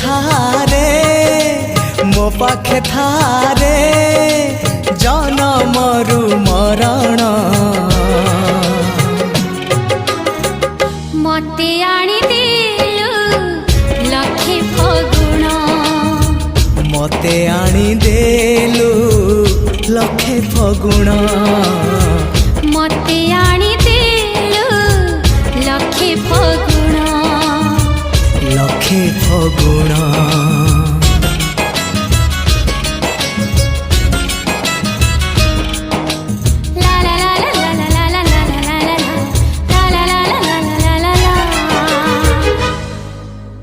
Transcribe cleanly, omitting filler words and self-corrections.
थारे मो पाखे थारे जनमरु मरण मते आनी देलु लखे फगुण मते आनी देलु लखे फगुण मते आनी देलु लखे फगुण लखे फगुण।